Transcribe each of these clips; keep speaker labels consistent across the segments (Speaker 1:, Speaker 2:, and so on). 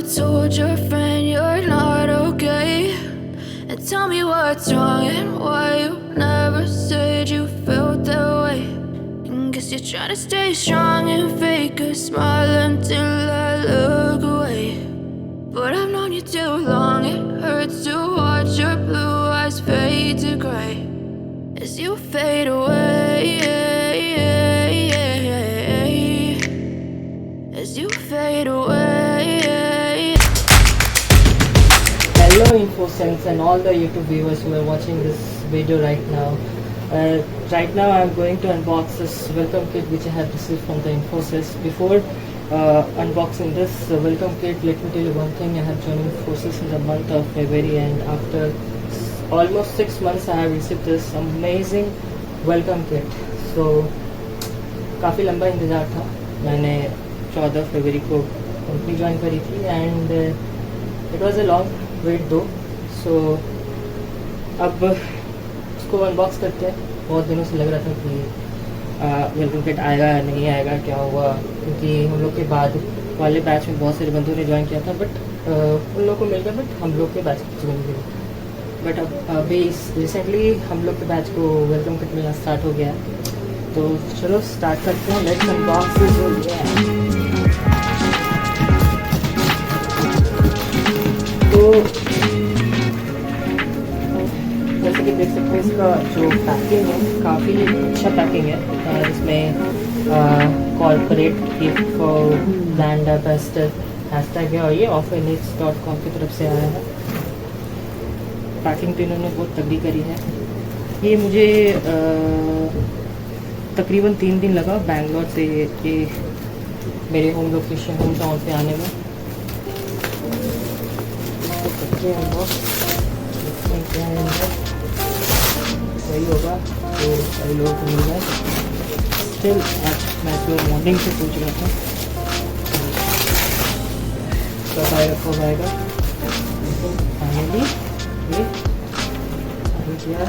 Speaker 1: told your friend you're not okay, and tell me what's wrong and why you never said you felt that way. And guess you're trying to stay strong and fake a smile until I look away. But I've known you too long, it hurts to watch your blue eyes fade to gray as you fade away, as you fade away.
Speaker 2: Hello Infosys and all the YouTube viewers who are watching this video right now. Right now I'm going to unbox this welcome kit which I have received from the Infosys. Before unboxing this welcome kit, let me tell you one thing. I have joined Infosys in the month of February, and after almost 6 months I have received this amazing welcome kit. So काफ़ी लंबा इंतज़ार था. मैंने 14 फरवरी को company join करी थी and it was a long wait though. So अब इसको अनबॉक्स करते हैं. बहुत दिनों से लग रहा था कि वेलकम किट आएगा नहीं आएगा, क्या हुआ, क्योंकि हम लोग के बाद वाले बैच में बहुत सारे बंदों ने ज्वाइन किया था बट उन लोगों को मिल गया, बट हम लोग के बैच को मिल गया. बट अब अभी रिसेंटली हम लोग के बैच को वेलकम किट मिलना स्टार्ट हो गया. तो चलो स्टार्ट करते हैं. Let's unbox this. तो जैसे कि देख सकते हैं इसका जो पैकिंग है काफ़ी अच्छा पैकिंग है. इसमें corporate gift for brand ambassador hashtag है और ये offerneeds.com की तरफ से आया है. पैकिंग तो इन्होंने बहुत तगड़ी करी है. ये मुझे तकरीबन 3 दिन लगा बैंगलोर से ये मेरे होम टाउन पे आने में. वही होगा तो सभी लोगों को मिल जाए. स्टिल मैं तो मॉर्निंग से पूछ रहा था कब आएगा कब आएगा. फाइनली ये आ गया.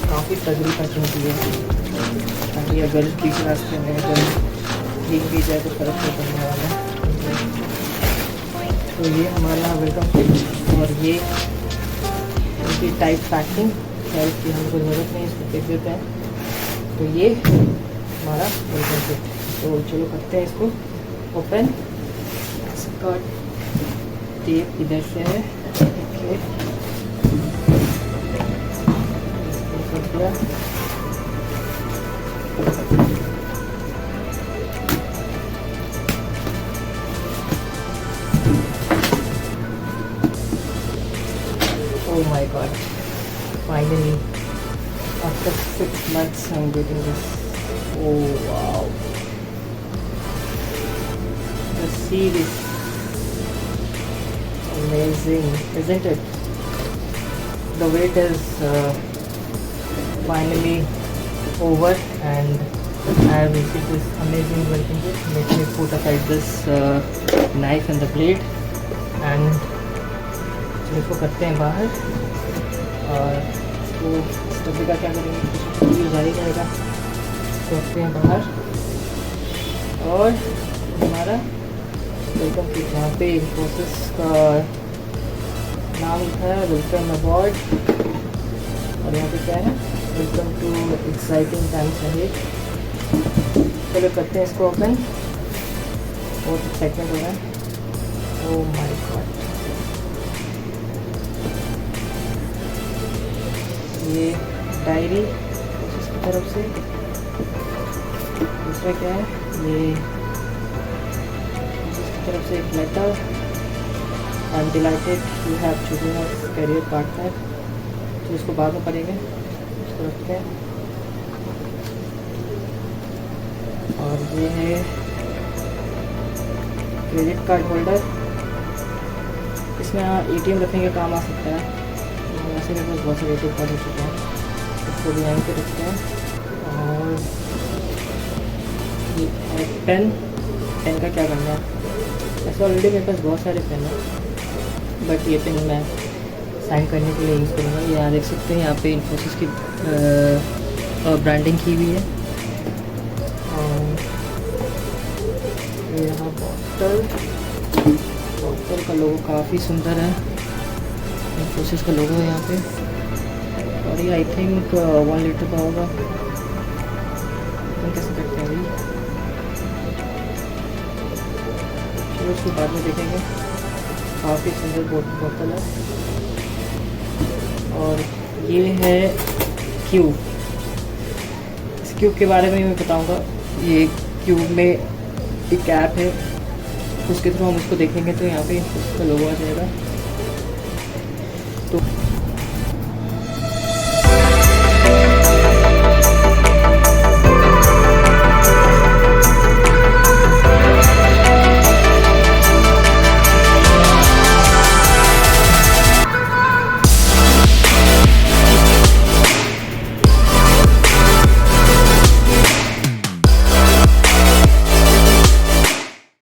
Speaker 2: काफ़ी तगड़ी पैकिंग की है ताकि अगर बीच रास्ते में अगर भीग भी जाए तो फर्क नहीं पड़ने वाला. तो ये हमारा वेलकम किट और ये इनकी टाइप पैकिंग है कि हमको ज़रूरत नहीं, इसको फेंक देते हैं. तो ये हमारा वेलकम किट. तो चलो करते हैं इसको ओपन. इसका टेप इधर से है. Okay Oh my god, finally after 6 months I'm getting this. Oh wow, let's see this. Amazing, isn't it? The wait is finally over and I have received this amazing welcome kit. Let me put aside this knife and the blade and इसको करते हैं बाहर. और इसको डब्बे का क्या करेंगे, यूज़ आ ही जाएगा. करते हैं बाहर और हमारा वेलकम किट यहाँ पे इन्फोसिस का नाम लिखा है, वेलकम अबॉर्ड. और यहाँ पे क्या है, welcome to exciting times ahead. चलो करते हैं इसको ओपन. बहुत एक्साइटमेंट हो रहा है. ओह माय गॉड, ये डायरी इसकी तरफ से. दूसरा क्या है, ये इसकी तरफ से एक letter. I am delighted you have chosen a career partner. तो इसको बाद में पढ़ेंगे. इसको रखते हैं. और ये है क्रेडिट कार्ड होल्डर. इसमें ATM रखने के काम आ सकता है. वैसे मेरे पास बहुत सारे ATM कार्ड हो चुके हैं. इसको भी यहाँ पे रखते हैं. और ये पेन. पेन का क्या करना है, ऐसे ऑलरेडी मेरे पास बहुत सारे पेन हैं. बट ये पिन मैं साइन करने के लिए यूज़ करूँगा। ये यहाँ देख सकते हैं, यहाँ पे इन्फोसिस की ब्रांडिंग की हुई है। और यहाँ बॉटल का लोगो काफ़ी सुंदर है, इन्फोसिस का लोगो है यहाँ पे। और ये आई थिंक 1 लीटर का होगा, कैसे करते हैं अभी, चलो उसको बाद में देखेंगे। काफ़ी सुंदर बोतल है। और ये है क्यूब। इस क्यूब के बारे में मैं बताऊंगा। ये क्यूब में एक ऐप है, उसके थ्रू हम उसको देखेंगे तो यहाँ पे उसका लोगो आ जाएगा। तो